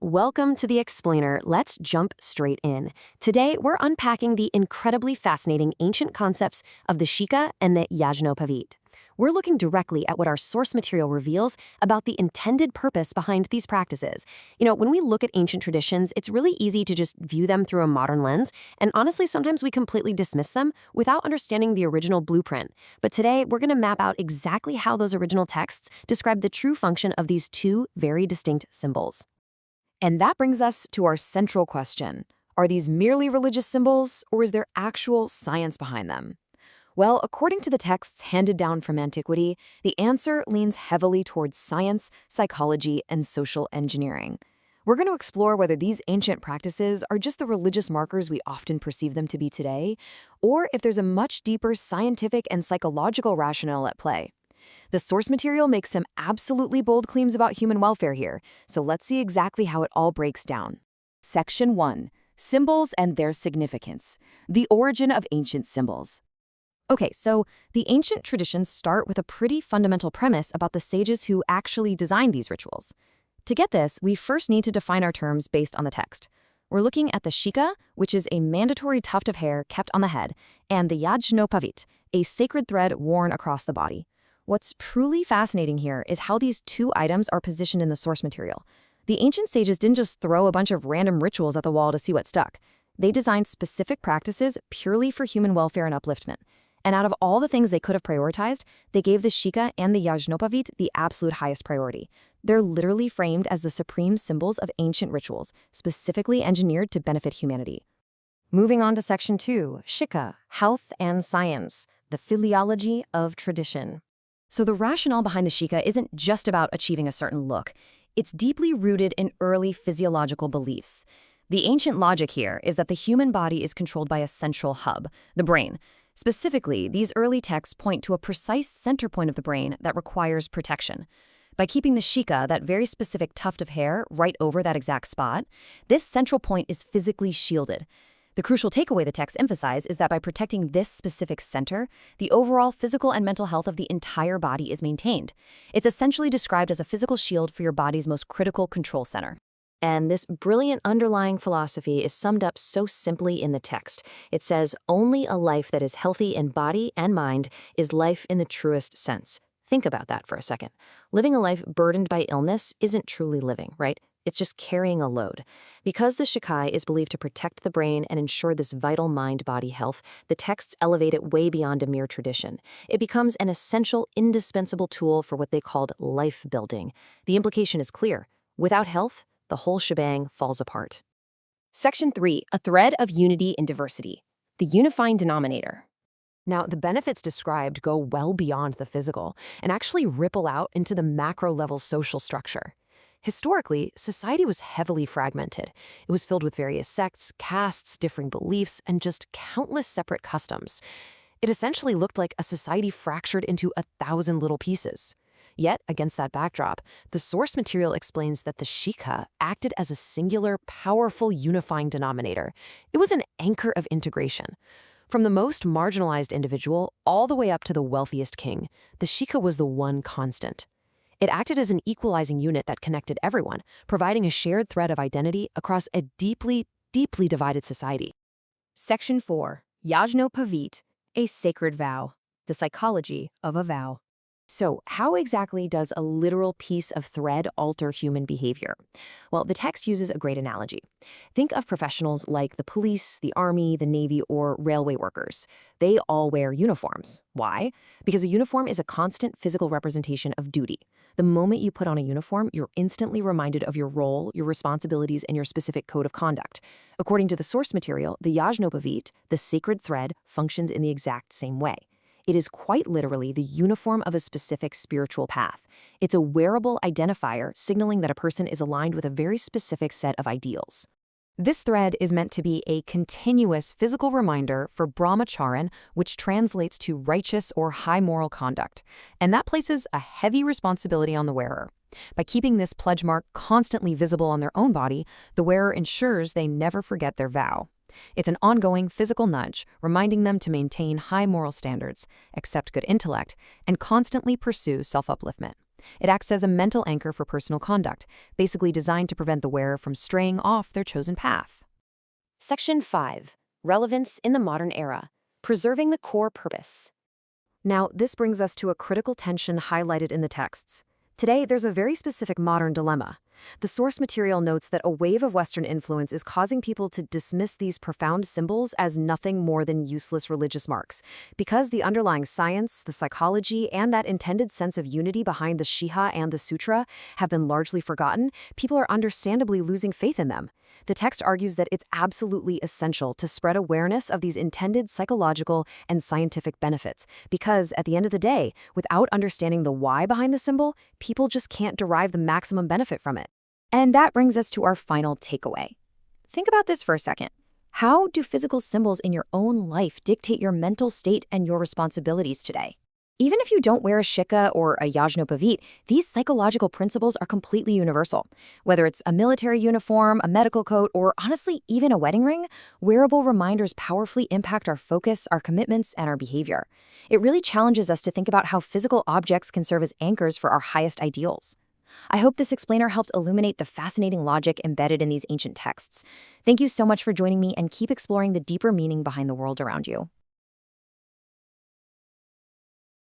Welcome to The Explainer. Let's jump straight in. Today, we're unpacking the incredibly fascinating ancient concepts of the Shikha and the Yajnopavita. We're looking directly at what our source material reveals about the intended purpose behind these practices. When we look at ancient traditions, it's really easy to just view them through a modern lens, and honestly, sometimes we completely dismiss them without understanding the original blueprint. But today, we're going to map out exactly how those original texts describe the true function of these two very distinct symbols. And that brings us to our central question. Are these merely religious symbols, or is there actual science behind them? Well, according to the texts handed down from antiquity, the answer leans heavily towards science, psychology, and social engineering. We're going to explore whether these ancient practices are just the religious markers we often perceive them to be today, or if there's a much deeper scientific and psychological rationale at play. The source material makes some absolutely bold claims about human welfare here, so let's see exactly how it all breaks down. Section 1. Symbols and their significance. The origin of ancient symbols. Okay, so the ancient traditions start with a pretty fundamental premise about the sages who actually designed these rituals. To get this, we first need to define our terms based on the text. We're looking at the Shikha, which is a mandatory tuft of hair kept on the head, and the Yajnopavita, a sacred thread worn across the body. What's truly fascinating here is how these two items are positioned in the source material. The ancient sages didn't just throw a bunch of random rituals at the wall to see what stuck. They designed specific practices purely for human welfare and upliftment. And out of all the things they could have prioritized, they gave the Shikha and the Yajnopavita the absolute highest priority. They're literally framed as the supreme symbols of ancient rituals, specifically engineered to benefit humanity. Moving on to Section 2, Shikha, Health and Science, the Philology of Tradition. So the rationale behind the Shikha isn't just about achieving a certain look. It's deeply rooted in early physiological beliefs. The ancient logic here is that the human body is controlled by a central hub, the brain. Specifically, these early texts point to a precise center point of the brain that requires protection. By keeping the Shikha, that very specific tuft of hair, right over that exact spot, this central point is physically shielded. The crucial takeaway the texts emphasize is that by protecting this specific center, the overall physical and mental health of the entire body is maintained. It's essentially described as a physical shield for your body's most critical control center. And this brilliant underlying philosophy is summed up so simply in the text. It says, only a life that is healthy in body and mind is life in the truest sense. Think about that for a second. Living a life burdened by illness isn't truly living, right? It's just carrying a load. Because the Shikha is believed to protect the brain and ensure this vital mind-body health, the texts elevate it way beyond a mere tradition. It becomes an essential, indispensable tool for what they called life building. The implication is clear. Without health, the whole shebang falls apart. Section 3, a thread of unity in diversity. The unifying denominator. Now, the benefits described go well beyond the physical and actually ripple out into the macro-level social structure. Historically, society was heavily fragmented. It was filled with various sects, castes, differing beliefs, and just countless separate customs. It essentially looked like a society fractured into 1,000 little pieces. Yet, against that backdrop, the source material explains that the Shikha acted as a singular, powerful unifying denominator. It was an anchor of integration. From the most marginalized individual all the way up to the wealthiest king, the Shikha was the one constant. It acted as an equalizing unit that connected everyone, providing a shared thread of identity across a deeply, deeply divided society. Section 4. Yajnopavita, a sacred vow. The psychology of a vow. So, how exactly does a literal piece of thread alter human behavior? Well, the text uses a great analogy. Think of professionals like the police, the army, the navy, or railway workers. They all wear uniforms. Why? Because a uniform is a constant physical representation of duty. The moment you put on a uniform, you're instantly reminded of your role, your responsibilities, and your specific code of conduct. According to the source material, the Yajnopavita, the sacred thread, functions in the exact same way. It is quite literally the uniform of a specific spiritual path. It's a wearable identifier signaling that a person is aligned with a very specific set of ideals. This thread is meant to be a continuous physical reminder for brahmacharan, which translates to righteous or high moral conduct, and that places a heavy responsibility on the wearer. By keeping this pledge mark constantly visible on their own body, the wearer ensures they never forget their vow. It's an ongoing physical nudge, reminding them to maintain high moral standards, accept good intellect, and constantly pursue self-upliftment. It acts as a mental anchor for personal conduct, basically designed to prevent the wearer from straying off their chosen path. Section 5. Relevance in the Modern Era. Preserving the Core Purpose. Now, this brings us to a critical tension highlighted in the texts. Today, there's a very specific modern dilemma. The source material notes that a wave of Western influence is causing people to dismiss these profound symbols as nothing more than useless religious marks. Because the underlying science, the psychology, and that intended sense of unity behind the Shikha and the Sutra have been largely forgotten, people are understandably losing faith in them. The text argues that it's absolutely essential to spread awareness of these intended psychological and scientific benefits, because at the end of the day, without understanding the why behind the symbol, people just can't derive the maximum benefit from it. And that brings us to our final takeaway. Think about this for a second. How do physical symbols in your own life dictate your mental state and your responsibilities today? Even if you don't wear a Shikha or a Yajnopavita, these psychological principles are completely universal. Whether it's a military uniform, a medical coat, or honestly, even a wedding ring, wearable reminders powerfully impact our focus, our commitments, and our behavior. It really challenges us to think about how physical objects can serve as anchors for our highest ideals. I hope this explainer helped illuminate the fascinating logic embedded in these ancient texts. Thank you so much for joining me, and keep exploring the deeper meaning behind the world around you.